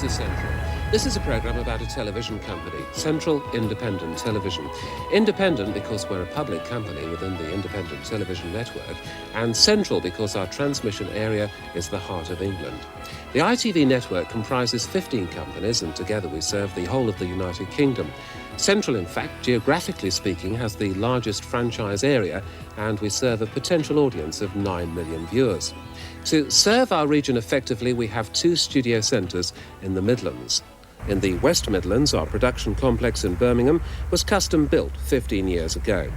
to Central. This is a programme about a television company, Central Independent Television. Independent because we're a public company within the Independent Television Network, and Central because our transmission area is the heart of England. The ITV network comprises 15 companies, and together we serve the whole of the United Kingdom. Central, in fact, geographically speaking, has the largest franchise area, and we serve a potential audience of 9 million viewers. To serve our region effectively, we have 2 studio centres in the Midlands. In the West Midlands, our production complex in Birmingham was custom built 15 years ago.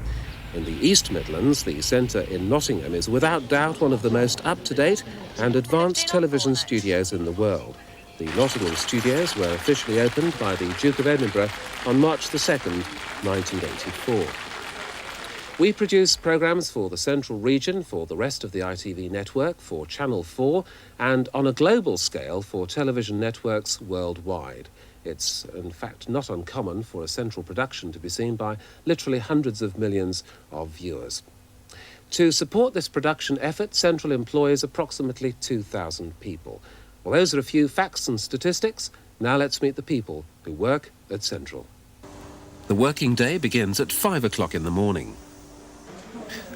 In the East Midlands, the centre in Nottingham is without doubt one of the most up-to-date and advanced television studios in the world. The Nottingham studios were officially opened by the Duke of Edinburgh on March the 2nd, 1984. We produce programmes for the Central region, for the rest of the ITV network, for Channel 4, and on a global scale for television networks worldwide. It's, in fact, not uncommon for a Central production to be seen by literally hundreds of millions of viewers. To support this production effort, Central employs approximately 2,000 people. Well, those are a few facts and statistics. Now let's meet the people who work at Central. The working day begins at 5 o'clock in the morning.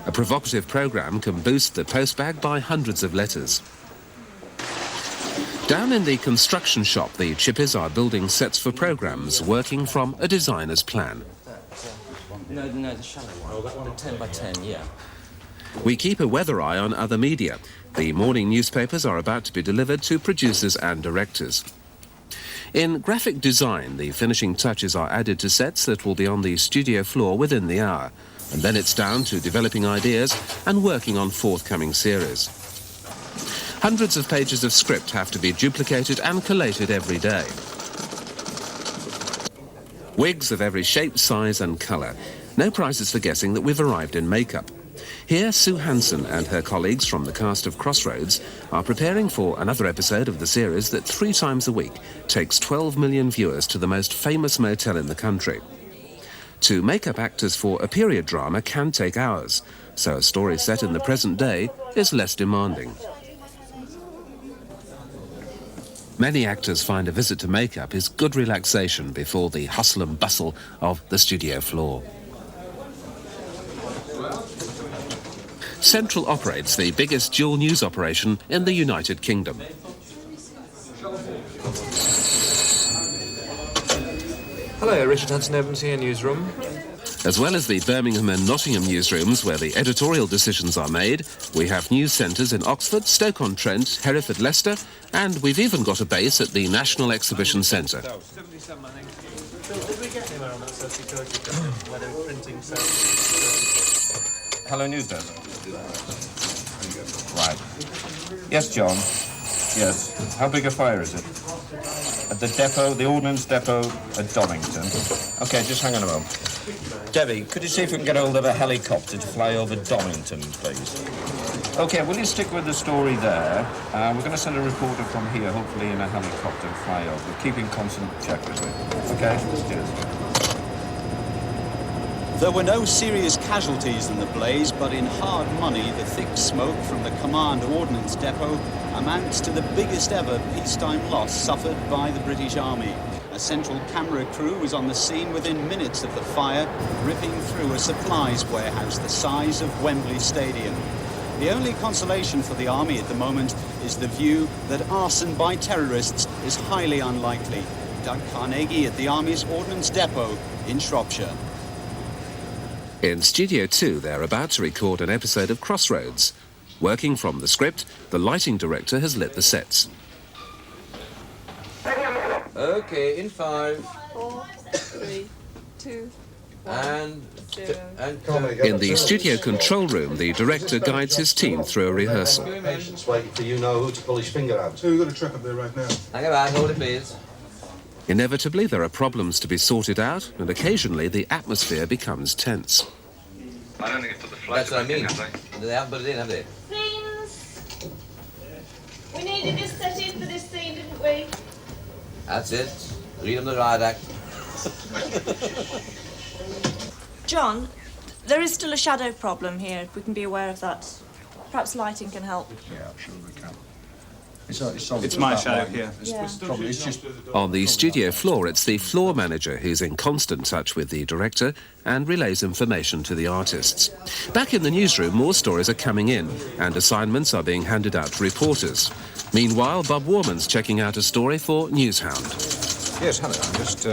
A provocative programme can boost the postbag by hundreds of letters. Down in the construction shop, the chippies are building sets for programmes, working from a designer's plan. No, the shallow one. Oh, that one? The 10 by 10, yeah. We keep a weather eye on other media. The morning newspapers are about to be delivered to producers and directors. In graphic design, the finishing touches are added to sets that will be on the studio floor within the hour. And then it's down to developing ideas and working on forthcoming series. Hundreds of pages of script have to be duplicated and collated every day. Wigs of every shape, size and colour. No prizes for guessing that we've arrived in makeup. Here, Sue Hanson and her colleagues from the cast of Crossroads are preparing for another episode of the series that 3 times a week takes 12 million viewers to the most famous motel in the country. To make up actors for a period drama can take hours, so a story set in the present day is less demanding. Many actors find a visit to makeup is good relaxation before the hustle and bustle of the studio floor. Central operates the biggest dual news operation in the United Kingdom. Hello, Richard Hudson-Evans here, newsroom. As well as the Birmingham and Nottingham newsrooms where the editorial decisions are made, we have news centres in Oxford, Stoke-on-Trent, Hereford, Leicester, and we've even got a base at the National Exhibition Centre. Hello, News Desk. Right. Yes, John. Yes. How big a fire is it? At the depot, the ordnance depot at Donington. OK, just hang on a moment. Debbie, could you see if we can get hold of a helicopter to fly over Donington, please? OK, will you stick with the story there? We're going to send a reporter from here, hopefully in a helicopter, to fly over. We're keeping constant check with it. OK? Cheers. There were no serious casualties in the blaze, but in hard money, the thick smoke from the Command Ordnance Depot amounts to the biggest ever peacetime loss suffered by the British Army. A Central camera crew was on the scene within minutes of the fire, ripping through a supplies warehouse the size of Wembley Stadium. The only consolation for the Army at the moment is the view that arson by terrorists is highly unlikely. Doug Carnegie at the Army's Ordnance Depot in Shropshire. In Studio 2, they're about to record an episode of Crossroads. Working from the script, the lighting director has lit the sets. OK, in 5. 4, 3, 2, 1, and 0. In the studio control room, the director guides his team through a rehearsal. Patients waiting for you know who to pull his finger out. So we've got a truck up there right now. hang about, hold it, please. Inevitably, there are problems to be sorted out, and occasionally the atmosphere becomes tense. I don't think it's put the flight. That's what I mean. They haven't put it in, have they? Scenes! We needed this set in for this scene, didn't we? That's it. Read them the riot act. John, there is still a shadow problem here, if we can be aware of that. Perhaps lighting can help. Yeah, I'm sure we can. It's my shadow here. On the studio floor, it's the floor manager who's in constant touch with the director and relays information to the artists. Back in the newsroom, more stories are coming in and assignments are being handed out to reporters. Meanwhile, Bob Warman's checking out a story for Newshound. Yes, hello. I'm just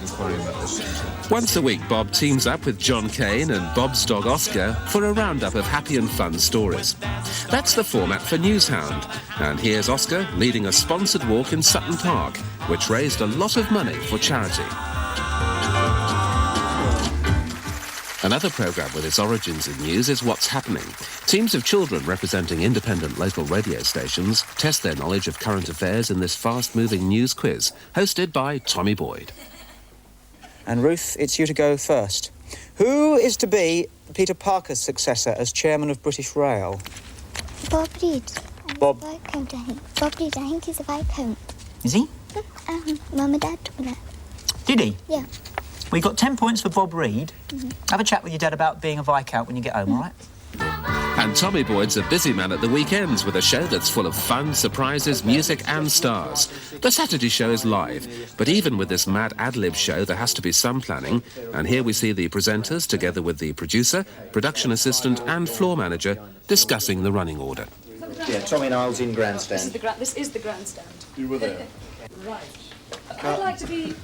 inquiring about this. Once a week, Bob teams up with John Kane and Bob's dog Oscar for a roundup of happy and fun stories. That's the format for Newshound. And here's Oscar leading a sponsored walk in Sutton Park, which raised a lot of money for charity. Another programme with its origins in news is What's Happening. Teams of children representing independent local radio stations test their knowledge of current affairs in this fast-moving news quiz, hosted by Tommy Boyd. And Ruth, it's you to go first. Who is to be Peter Parker's successor as chairman of British Rail? Bob Reed. Bob. Viscount, I think. Bob Reed, I think he's a Viscount. Is he? Mum and Dad told me that. Did he? Yeah. We got 10 points for Bob Reed. Have a chat with your dad about being a Viscount when you get home, all right? And Tommy Boyd's a busy man at the weekends with a show that's full of fun, surprises, music and stars. The Saturday show is live, but even with this mad ad-lib show there has to be some planning, and here we see the presenters together with the producer, production assistant and floor manager discussing the running order. Yeah, Tommy Niles in grandstand. This is the grandstand. You were there. Right. I'd like to be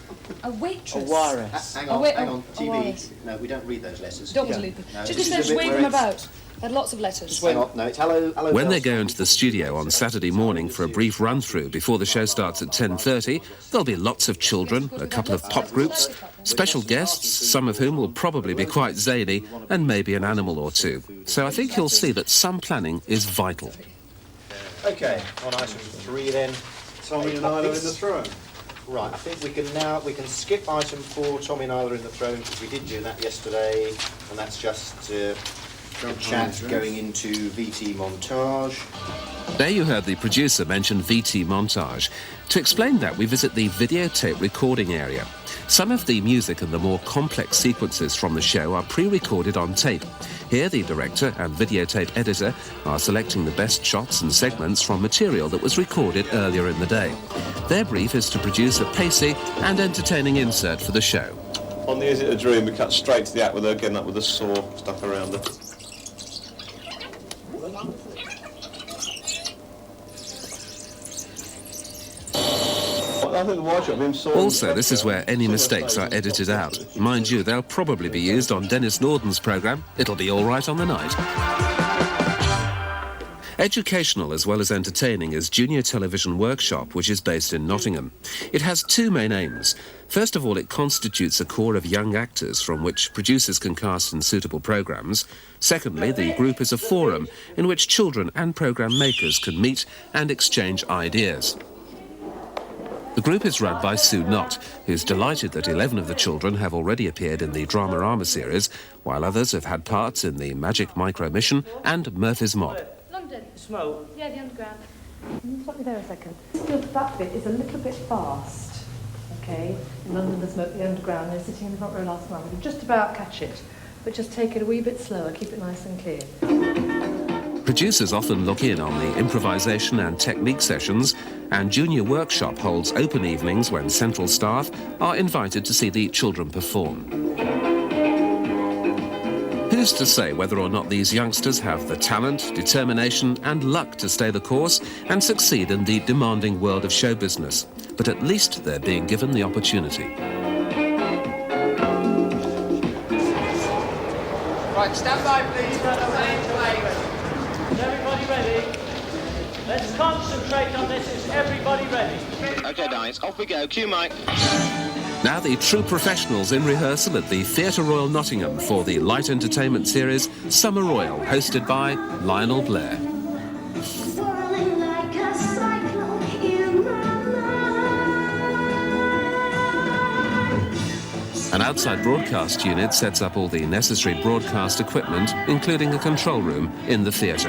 a waitress. A wiress. Hang A on, wa- hang oh, on. a TV. wiress. No, we don't read those letters. Don't want to leave them. No, Just this is instead the of bit wave where them it's- about. Had lots of letters. Hang on. No, it's hello. When they Bells. go into the studio on Saturday morning for a brief run-through before the show starts at 10:30, there'll be lots of children, a couple of pop groups, special guests, some of whom will probably be quite zany, and maybe an animal or two. So I think you'll see that some planning is vital. Okay, on item 3 then. Tommy and Isla in the throne. Right, I think we can skip item 4, Tommy and Isla in the throne, because we did do that yesterday, and that's just the chat going into VT montage. There you heard the producer mention VT montage. To explain that, we visit the videotape recording area. Some of the music and the more complex sequences from the show are pre-recorded on tape. Here, the director and videotape editor are selecting the best shots and segments from material that was recorded earlier in the day. Their brief is to produce a pacey and entertaining insert for the show. On the Is It a Dream, we cut straight to the act with her getting up with a saw stuck around her. Also, this is where any mistakes are edited out. Mind you, they'll probably be used on Dennis Norden's programme. It'll be all right on the night. Educational as well as entertaining is Junior Television Workshop, which is based in Nottingham. It has two main aims. First of all, it constitutes a core of young actors from which producers can cast in suitable programmes. Secondly, the group is a forum in which children and programme makers can meet and exchange ideas. The group is run by Sue Knott, who's delighted that 11 of the children have already appeared in the Dramarama series, while others have had parts in the Magic Micro Mission and Murphy's Mob. London. Smoke? Yeah, the underground. Stop me there a second. That bit is a little bit fast, okay? In London, the smoke, the underground, they're sitting in the front row last night. We could just about catch it, but just take it a wee bit slower, keep it nice and clear. Producers often look in on the improvisation and technique sessions, and Junior Workshop holds open evenings when central staff are invited to see the children perform. Who's to say whether or not these youngsters have the talent, determination and luck to stay the course and succeed in the demanding world of show business? But at least they're being given the opportunity. Right, stand by please. Is everybody ready? Let's concentrate on this. Is everybody ready? Okay, guys, off we go. Cue Mike. Now the true professionals in rehearsal at the Theatre Royal Nottingham for the light entertainment series Summer Royal, hosted by Lionel Blair. An outside broadcast unit sets up all the necessary broadcast equipment, including a control room in the theatre.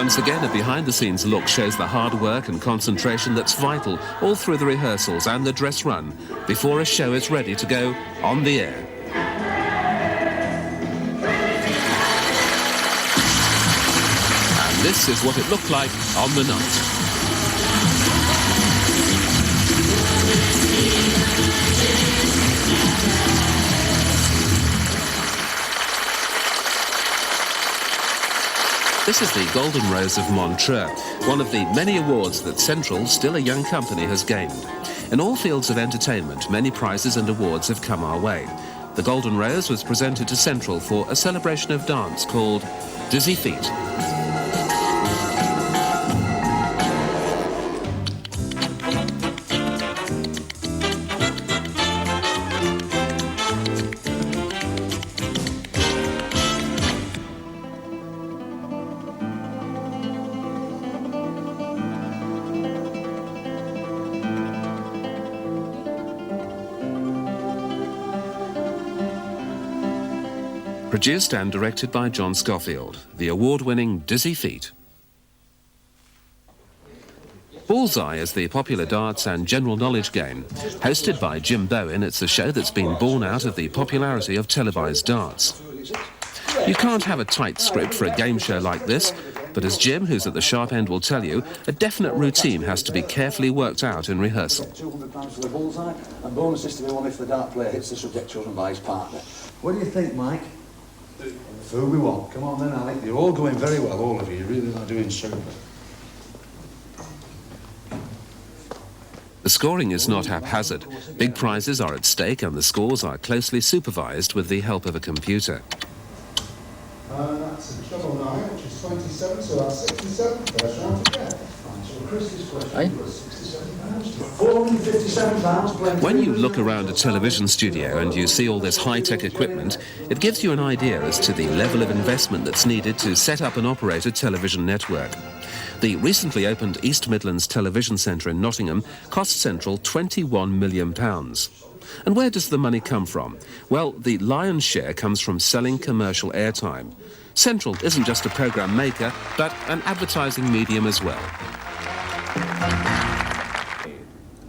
Once again, a behind-the-scenes look shows the hard work and concentration that's vital all through the rehearsals and the dress run before a show is ready to go on the air. And this is what it looked like on the night. This is the Golden Rose of Montreux, one of the many awards that Central, still a young company, has gained. In all fields of entertainment, many prizes and awards have come our way. The Golden Rose was presented to Central for a celebration of dance called Dizzy Feet. Produced and directed by John Scofield, the award-winning Dizzy Feet. Bullseye is the popular darts and general knowledge game. Hosted by Jim Bowen, it's a show that's been born out of the popularity of televised darts. You can't have a tight script for a game show like this, but as Jim, who's at the sharp end, will tell you, a definite routine has to be carefully worked out in rehearsal. £200 for the bullseye, and bonus is to be won if the dart player hits the subject chosen by his partner. What do you think, Mike? Who we want? Come on then, Alec. You're all going very well, all of you. You really are doing super. The scoring is not haphazard. Big prizes are at stake and the scores are closely supervised with the help of a computer. That's a treble 9, which is 27, so that's 67. First round again. So Chris's question was £457. When you look around a television studio and you see all this high-tech equipment, it gives you an idea as to the level of investment that's needed to set up and operate a television network. The recently opened East Midlands Television Centre in Nottingham cost Central £21 million. And where does the money come from? Well, the lion's share comes from selling commercial airtime. Central isn't just a programme maker, but an advertising medium as well.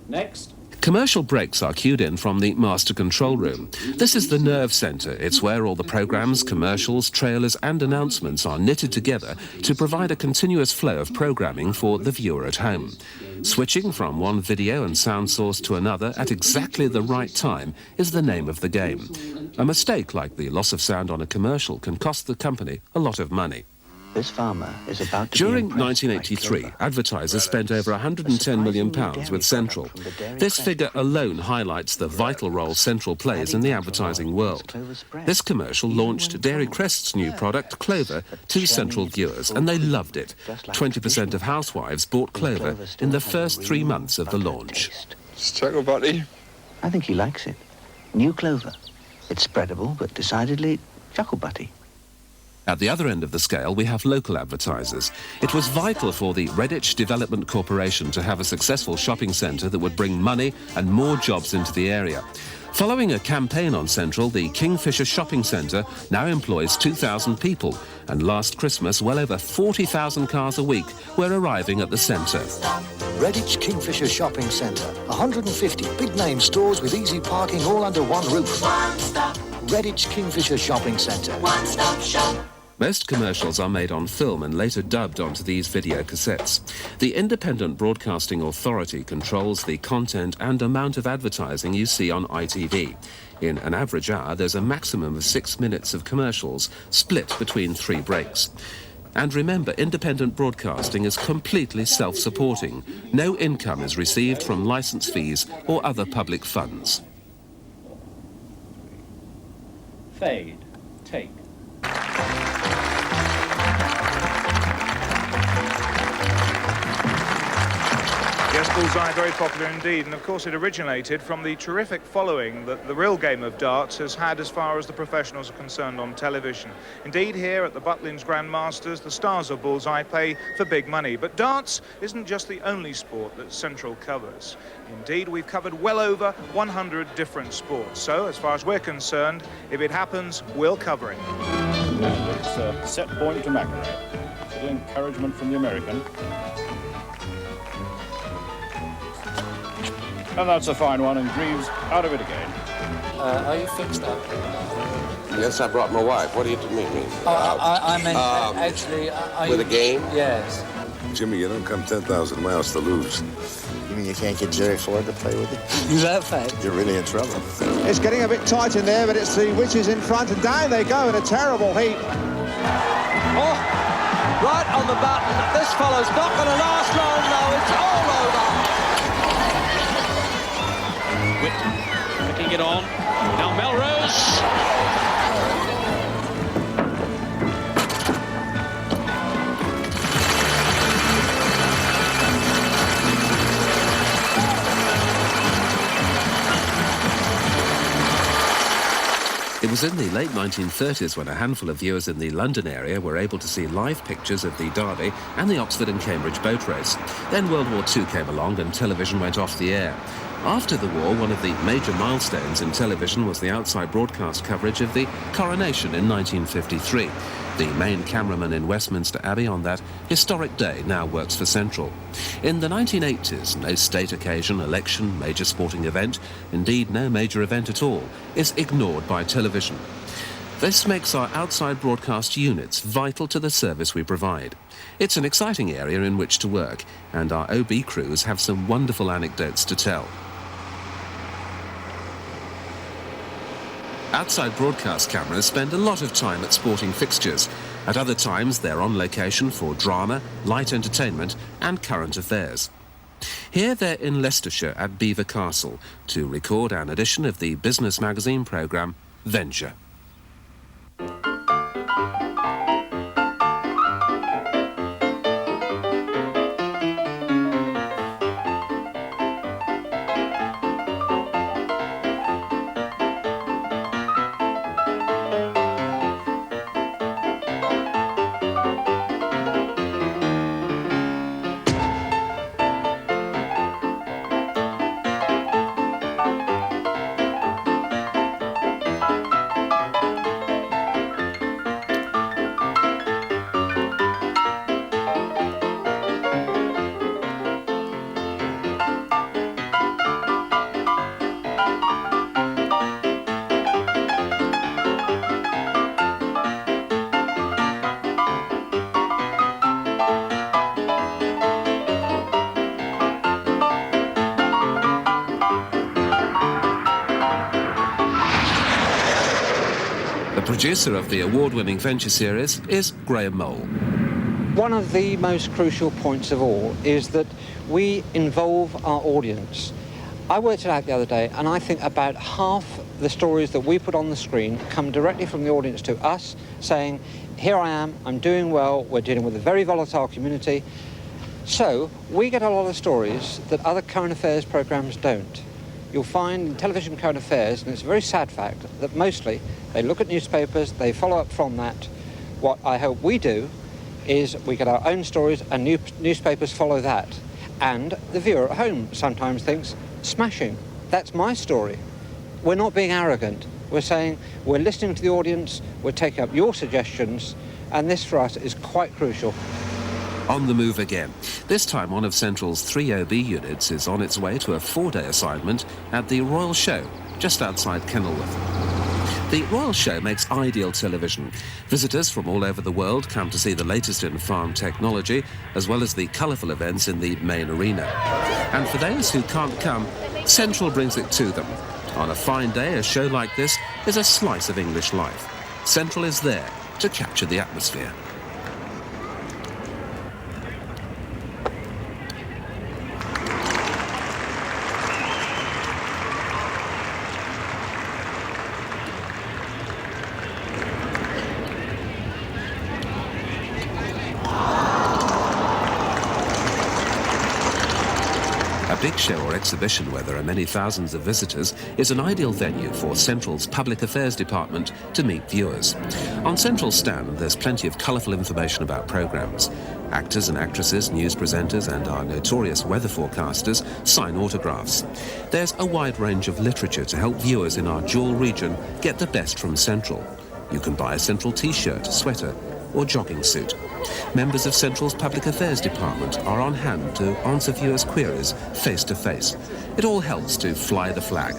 Next. Commercial breaks are cued in from the master control room. This is the nerve centre. It's where all the programmes, commercials, trailers and announcements are knitted together to provide a continuous flow of programming for the viewer at home. Switching from one video and sound source to another at exactly the right time is the name of the game. A mistake like the loss of sound on a commercial can cost the company a lot of money. This farmer is about to During 1983, advertisers spent over £110 million with Central. This figure alone highlights the vital role Central plays in the advertising world. This commercial launched Dairy Crest's new product, Clover, to Central viewers, and they loved it. 20% of housewives bought Clover in the first 3 months of the launch. Chuckle Buddy. I think he likes it. New Clover. It's spreadable, but decidedly chuckle butty. At the other end of the scale, we have local advertisers. It was vital for the Redditch Development Corporation to have a successful shopping centre that would bring money and more jobs into the area. Following a campaign on Central, the Kingfisher Shopping Centre now employs 2,000 people, and last Christmas, well over 40,000 cars a week were arriving at the centre. Redditch Kingfisher Shopping Centre. 150 big-name stores with easy parking all under one roof. One stop. Redditch Kingfisher Shopping Centre. One-stop shop. Most commercials are made on film and later dubbed onto these video cassettes. The Independent Broadcasting Authority controls the content and amount of advertising you see on ITV. In an average hour, there's a maximum of 6 minutes of commercials, split between 3 breaks. And remember, independent broadcasting is completely self-supporting. No income is received from licence fees or other public funds. Fade. Take. Yes, Bullseye, very popular indeed, and of course it originated from the terrific following that the real game of darts has had as far as the professionals are concerned on television. Indeed, here at the Butlins Grandmasters, the stars of Bullseye pay for big money. But darts isn't just the only sport that Central covers. Indeed, we've covered well over 100 different sports. So, as far as we're concerned, if it happens, we'll cover it. It's a set point to McEnroe. Little encouragement from the American. And that's a fine one, and Greaves out of it again. Are you fixed up? Yes, I brought my wife. What do you mean? I meant, actually... With a game? Yes. Jimmy, you don't come 10,000 miles to lose. You mean you can't get Jerry Ford to play with you? Is that fact? You're really in trouble. It's getting a bit tight in there, but it's the Witches in front, and down they go in a terrible heat. Oh, right on the button. This fellow's not going to last long, though. It's all over. Whit picking it on. Now Melrose. It was in the late 1930s when a handful of viewers in the London area were able to see live pictures of the Derby and the Oxford and Cambridge boat race. Then World War II came along and television went off the air. After the war, one of the major milestones in television was the outside broadcast coverage of the coronation in 1953. The main cameraman in Westminster Abbey on that historic day now works for Central. In the 1980s, no state occasion, election, major sporting event, indeed no major event at all, is ignored by television. This makes our outside broadcast units vital to the service we provide. It's an exciting area in which to work, and our OB crews have some wonderful anecdotes to tell. Outside broadcast cameras spend a lot of time at sporting fixtures. At other times, they're on location for drama, light entertainment, and current affairs. Here they're in Leicestershire at Belvoir Castle to record an edition of the business magazine programme Venture. Producer of the award-winning Venture series is Graham Mole. One of the most crucial points of all is that we involve our audience. I worked it out the other day, and I think about half the stories that we put on the screen come directly from the audience to us, saying, here I am, I'm doing well, we're dealing with a very volatile community. So we get a lot of stories that other current affairs programmes don't. You'll find in television current affairs, and it's a very sad fact, that mostly they look at newspapers, they follow up from that. What I hope we do is we get our own stories and newspapers follow that. And the viewer at home sometimes thinks, smashing, that's my story. We're not being arrogant. We're saying we're listening to the audience, we're taking up your suggestions, and this for us is quite crucial. On the move again. This time one of Central's 3 OB units is on its way to a 4-day assignment at the Royal Show, just outside Kenilworth. The Royal Show makes ideal television. Visitors from all over the world come to see the latest in farm technology, as well as the colourful events in the main arena. And for those who can't come, Central brings it to them. On a fine day, a show like this is a slice of English life. Central is there to capture the atmosphere. A big show or exhibition where there are many thousands of visitors is an ideal venue for Central's Public Affairs Department to meet viewers. On Central's stand, there's plenty of colourful information about programmes. Actors and actresses, news presenters and our notorious weather forecasters sign autographs. There's a wide range of literature to help viewers in our dual region get the best from Central. You can buy a Central t-shirt, sweater or jogging suit. Members of Central's Public Affairs Department are on hand to answer viewers' queries face to face. It all helps to fly the flag.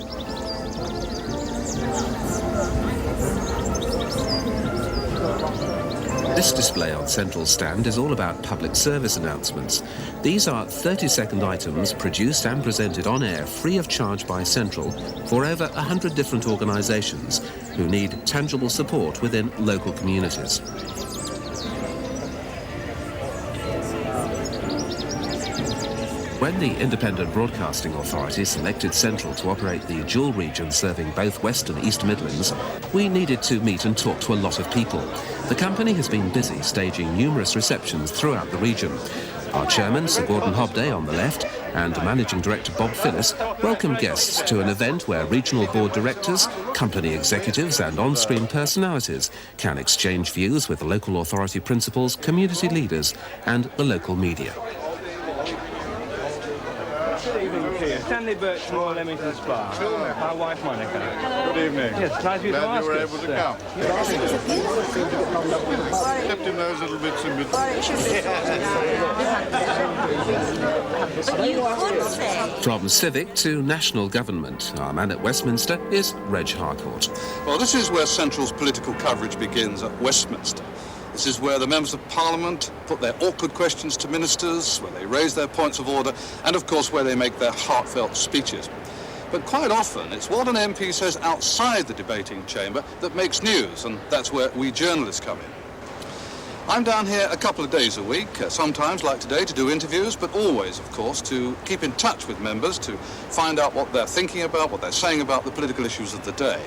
This display on Central's stand is all about public service announcements. These are 30-second items produced and presented on air free of charge by Central for over 100 different organisations who need tangible support within local communities. When the Independent Broadcasting Authority selected Central to operate the dual region serving both West and East Midlands, we needed to meet and talk to a lot of people. The company has been busy staging numerous receptions throughout the region. Our chairman, Sir Gordon Hobday, on the left, and Managing Director Bob Phillis welcome guests to an event where regional board directors, company executives and on-screen personalities can exchange views with local authority principals, community leaders and the local media. Good evening, Kia. Stanley Birchmore, Leamington Spa. My wife, Monica. Hello. Good evening. Yes, nice of you to ask us. Glad you were able to come. Kept in those little bits in between. From civic to national government, our man at Westminster is Reg Harcourt. Well, this is where Central's political coverage begins, at Westminster. This is where the members of Parliament put their awkward questions to ministers, where they raise their points of order, and of course where they make their heartfelt speeches. But quite often it's what an MP says outside the debating chamber that makes news, and that's where we journalists come in. I'm down here a couple of days a week, sometimes like today to do interviews, but always, of course, to keep in touch with members, to find out what they're thinking about, what they're saying about the political issues of the day.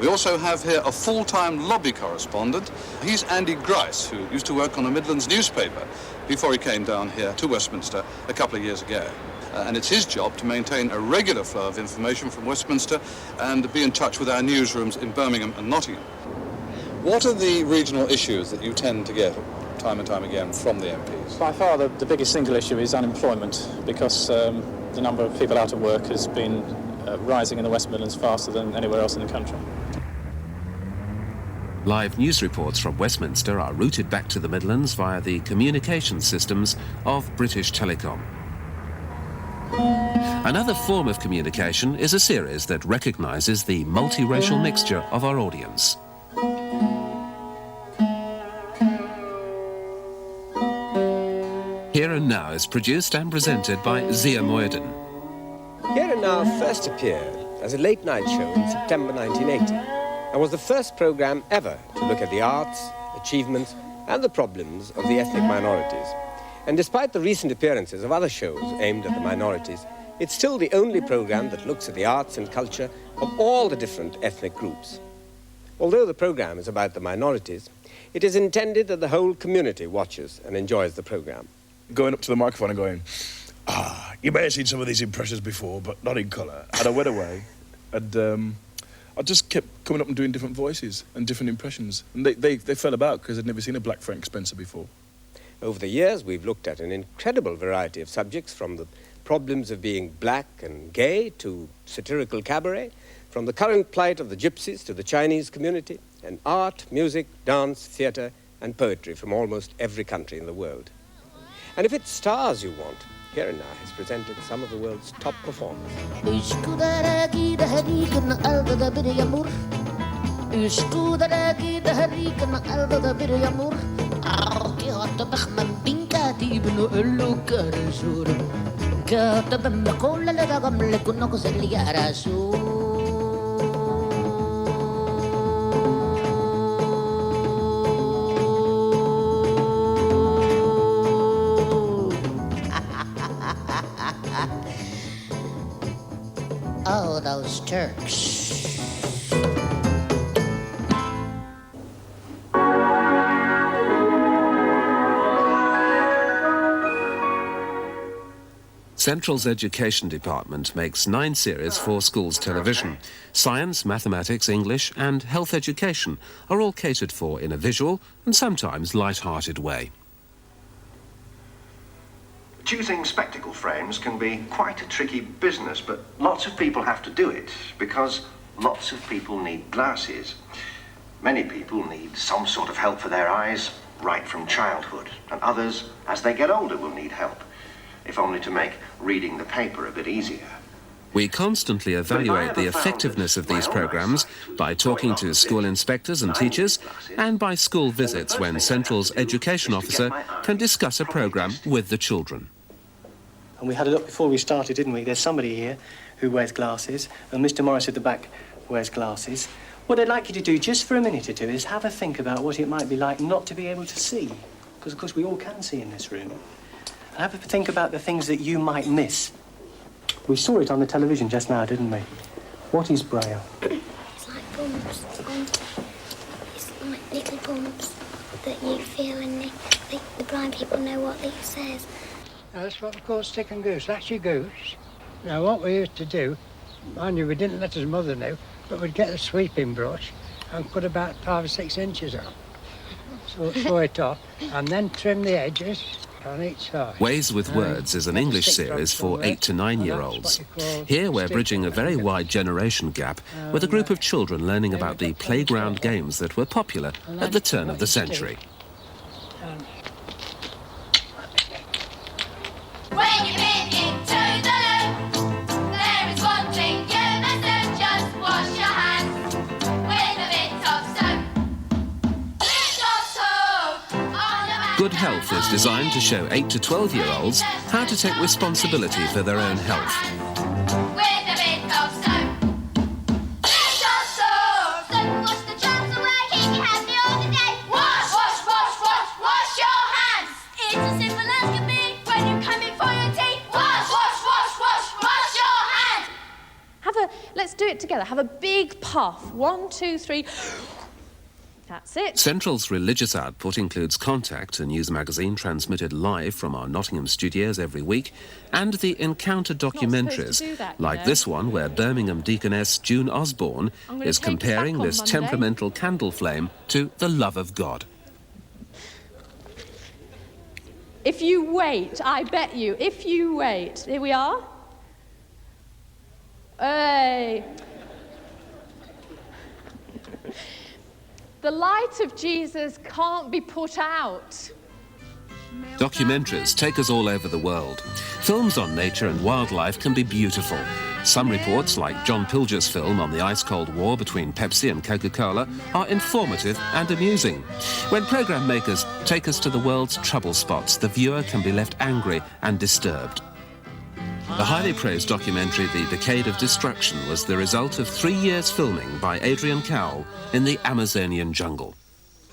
We also have here a full-time lobby correspondent. He's Andy Grice, who used to work on a Midlands newspaper before he came down here to Westminster a couple of years ago. And it's his job to maintain a regular flow of information from Westminster and be in touch with our newsrooms in Birmingham and Nottingham. What are the regional issues that you tend to get time and time again from the MPs? By far the biggest single issue is unemployment, because the number of people out of work has been rising in the West Midlands faster than anywhere else in the country. Live news reports from Westminster are routed back to the Midlands via the communications systems of British Telecom. Another form of communication is a series that recognises the multiracial mixture of our audience. Here and Now is produced and presented by Zia Moyedin. Here and Now first appeared as a late-night show in September 1980 and was the first programme ever to look at the arts, achievements and the problems of the ethnic minorities. And despite the recent appearances of other shows aimed at the minorities, it's still the only programme that looks at the arts and culture of all the different ethnic groups. Although the programme is about the minorities, it is intended that the whole community watches and enjoys the programme. Going up to the microphone and going, you may have seen some of these impressions before, but not in colour. And I went away, and I just kept coming up and doing different voices and different impressions. And they fell about because I'd never seen a black Frank Spencer before. Over the years, we've looked at an incredible variety of subjects, from the problems of being black and gay to satirical cabaret, from the current plight of the gypsies to the Chinese community, and art, music, dance, theatre and poetry from almost every country in the world. And if it's stars you want, Here and Now has presented some of the world's top performers. Oh, those Turks. Central's Education Department makes 9 series for schools television. Science, mathematics, English and health education are all catered for in a visual and sometimes light-hearted way. Choosing spectacle frames can be quite a tricky business, but lots of people have to do it because lots of people need glasses. Many people need some sort of help for their eyes right from childhood, and others, as they get older, will need help, if only to make reading the paper a bit easier. We constantly evaluate the effectiveness of these programmes by talking to school inspectors and teachers and by school visits when Central's education officer can discuss a programme with the children. And we had a look before we started, didn't we? There's somebody here who wears glasses, and Mr. Morris at the back wears glasses. What I'd like you to do just for a minute or two is have a think about what it might be like not to be able to see, because of course we all can see in this room. And have a think about the things that you might miss. We saw it on the television just now, didn't we? What is Braille? It's like bumps. It's like little bumps that you feel, and the blind people know what it says. That's what we call stick and goose. That's your goose. Now, what we used to do, mind you, we didn't let his mother know, but we'd get a sweeping brush and put about 5 or 6 inches on. So saw it off, and then trim the edges on each side. Ways with Words is an English series for 8 to 9-year-olds. Here we're bridging a very wide generation gap with a group of children learning about the playground games that were popular at the turn of the century. When you've been into the loo, there is one thing you must do, just wash your hands with a bit of soap. Bit of soap on your Good Health is designed to show 8 to 12-year-olds how to take responsibility for their own health. with a bit of soap. Bit of soap. Soap wash the germs away, keep your hands all the day. Wash, wash, wash, wash, wash your hands. It's as simple as can be when you're coming for your teeth. Wash, wash, wash, wash, wash your hands. Let's do it together. Have a big puff. 1, 2, 3. That's it. Central's religious output includes Contact, a news magazine transmitted live from our Nottingham studios every week, and the Encounter documentaries, like this one where Birmingham deaconess June Osborne is comparing this temperamental candle flame to the love of God. If you wait, I bet you, if you wait. Here we are. Hey. The light of Jesus can't be put out. Documentaries take us all over the world. Films on nature and wildlife can be beautiful. Some reports, like John Pilger's film on the ice-cold war between Pepsi and Coca-Cola, are informative and amusing. When programme makers take us to the world's trouble spots, the viewer can be left angry and disturbed. The highly praised documentary The Decade of Destruction was the result of 3 years filming by Adrian Cowell in the Amazonian jungle.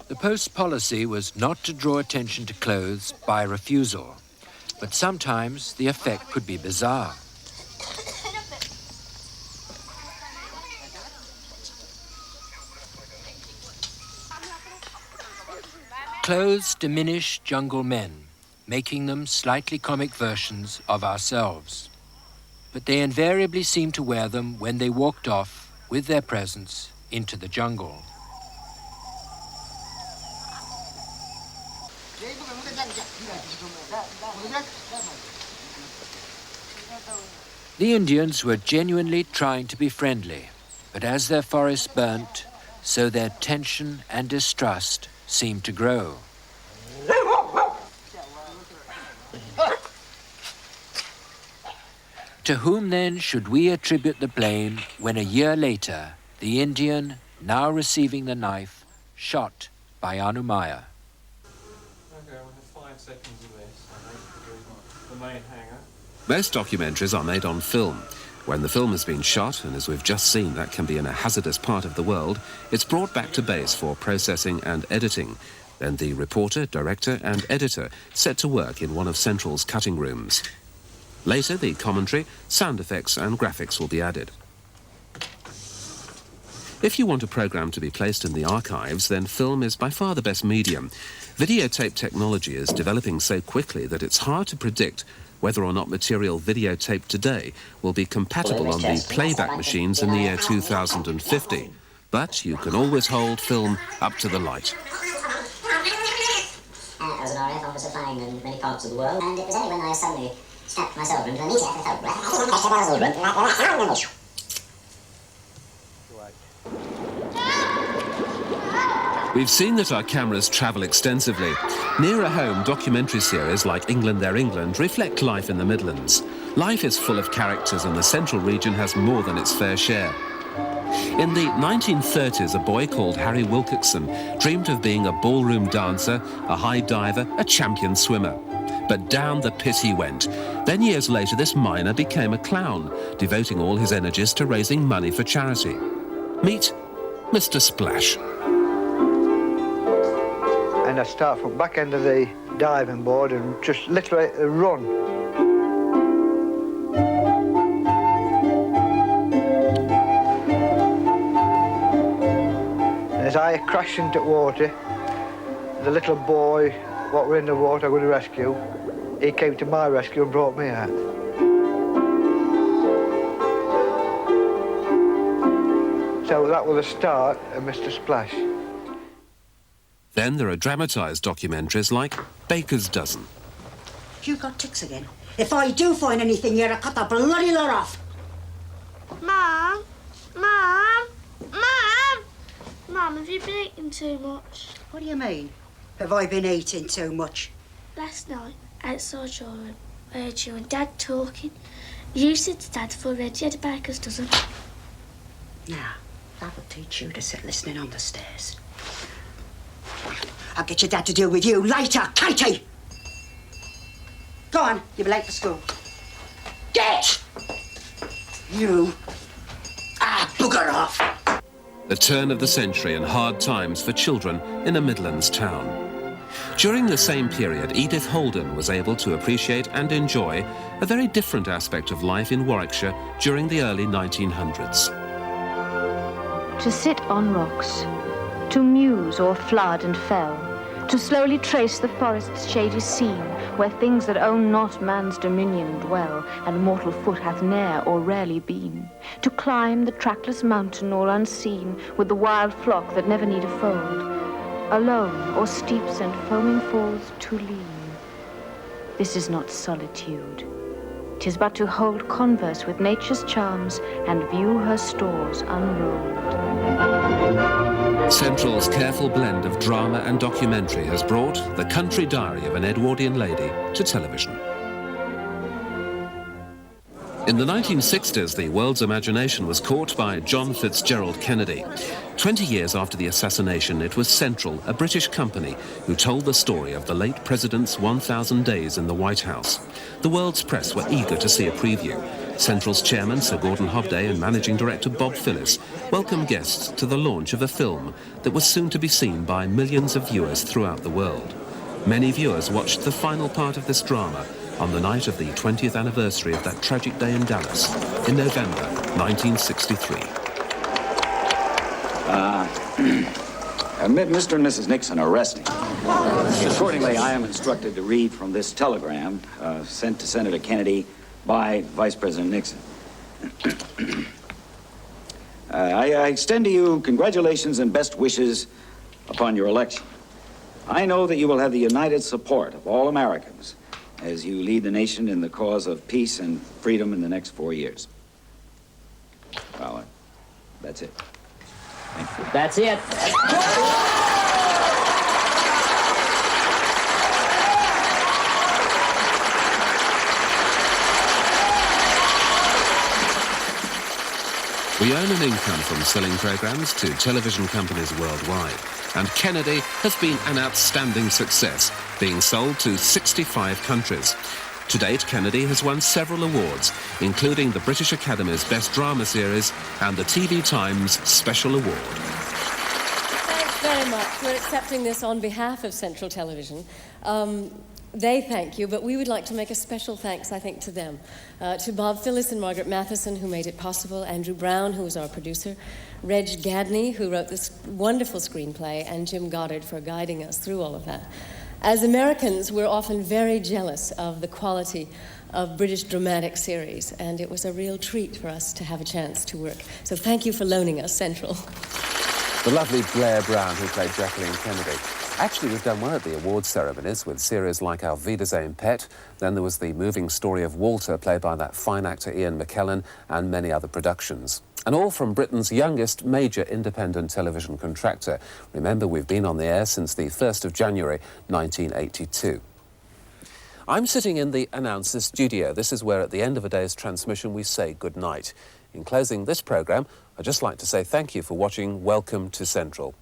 The Post's policy was not to draw attention to clothes by refusal, but sometimes the effect could be bizarre. Clothes diminish jungle men, making them slightly comic versions of ourselves. But they invariably seemed to wear them when they walked off with their presents into the jungle. The Indians were genuinely trying to be friendly, but as their forests burnt, so their tension and distrust seemed to grow. To whom then should we attribute the blame when a year later, the Indian, now receiving the knife, shot by Anumaya? Okay, we'll have 5 seconds of this. I think the main hanger. Most documentaries are made on film. When the film has been shot, and as we've just seen, that can be in a hazardous part of the world, it's brought back to base for processing and editing. Then the reporter, director and editor set to work in one of Central's cutting rooms. Later, the commentary, sound effects and graphics will be added. If you want a programme to be placed in the archives, then film is by far the best medium. Videotape technology is developing so quickly that it's hard to predict whether or not material videotaped today will be compatible on the playback machines in the year 2050. But you can always hold film up to the light. As an RAF officer flying in many parts of the world, and it was only when I suddenly snapped myself into a knee and thought, We've seen that our cameras travel extensively. Nearer home, documentary series like England, Their England reflect life in the Midlands. Life is full of characters and the central region has more than its fair share. In the 1930s, a boy called Harry Wilcoxon dreamed of being a ballroom dancer, a high diver, a champion swimmer. But down the pit he went. Then years later, this miner became a clown, devoting all his energies to raising money for charity. Meet Mr. Splash. And I start from back end of the diving board and just literally run. As I crashed into water, the little boy what were in the water I was going to rescue, he came to my rescue and brought me out. So that was the start of Mr. Splash. Then there are dramatised documentaries like Baker's Dozen. You got ticks again. If I do find anything here, I'll cut the bloody lot off. Mum? Mum? Mum? Mum, have you been eating too much? What do you mean? Have I been eating too much? Last night, outside your room, I heard you and Dad talking. You said to Dad before Reggie had a baker's dozen. Now, that will teach you to sit listening on the stairs. I'll get your dad to deal with you later, Katie! Go on, you'll be late for school. Get! You! Bugger off! The turn of the century and hard times for children in a Midlands town. During the same period, Edith Holden was able to appreciate and enjoy a very different aspect of life in Warwickshire during the early 1900s. To sit on rocks, to muse o'er flood and fell, to slowly trace the forest's shady scene, where things that own not man's dominion dwell, and mortal foot hath ne'er or rarely been, to climb the trackless mountain all unseen, with the wild flock that never need a fold, alone o'er steeps and foaming falls to lean. This is not solitude. 'Tis but to hold converse with nature's charms and view her stores unrolled. Central's careful blend of drama and documentary has brought The Country Diary of an Edwardian Lady to television. In the 1960s, the world's imagination was caught by John Fitzgerald Kennedy. 20 years after the assassination, it was Central, a British company, who told the story of the late president's 1,000 days in the White House. The world's press were eager to see a preview. Central's chairman, Sir Gordon Hobday, and managing director Bob Phillis welcomed guests to the launch of a film that was soon to be seen by millions of viewers throughout the world. Many viewers watched the final part of this drama on the night of the 20th anniversary of that tragic day in Dallas in November 1963. Mr. and Mrs. Nixon are resting. Accordingly, I am instructed to read from this telegram sent to Senator Kennedy by Vice President Nixon. I extend to you congratulations and best wishes upon your election. I know that you will have the united support of all Americans as you lead the nation in the cause of peace and freedom in the next 4 years. Well, that's it. Thank you. That's it. We earn an income from selling programs to television companies worldwide, and Kennedy has been an outstanding success, being sold to 65 countries. To date, Kennedy has won several awards, including the British Academy's Best Drama Series and the TV Times Special Award. Thanks very much for accepting this on behalf of Central Television. They thank you, but we would like to make a special thanks, I think, to them. To Bob Phillis and Margaret Matheson, who made it possible, Andrew Brown, who was our producer, Reg Gadney, who wrote this wonderful screenplay, and Jim Goddard for guiding us through all of that. As Americans, we're often very jealous of the quality of British dramatic series, and it was a real treat for us to have a chance to work. So thank you for loaning us Central. The lovely Blair Brown, who played Jacqueline Kennedy. Actually, we've done well at the awards ceremonies with series like Our Wiedersehen Pet. Then there was the moving story of Walter, played by that fine actor Ian McKellen, and many other productions. And all from Britain's youngest major independent television contractor. Remember, we've been on the air since the 1st of January 1982. I'm sitting in the announcer's studio. This is where at the end of a day's transmission we say good night. In closing this programme, I'd just like to say thank you for watching Welcome to Central.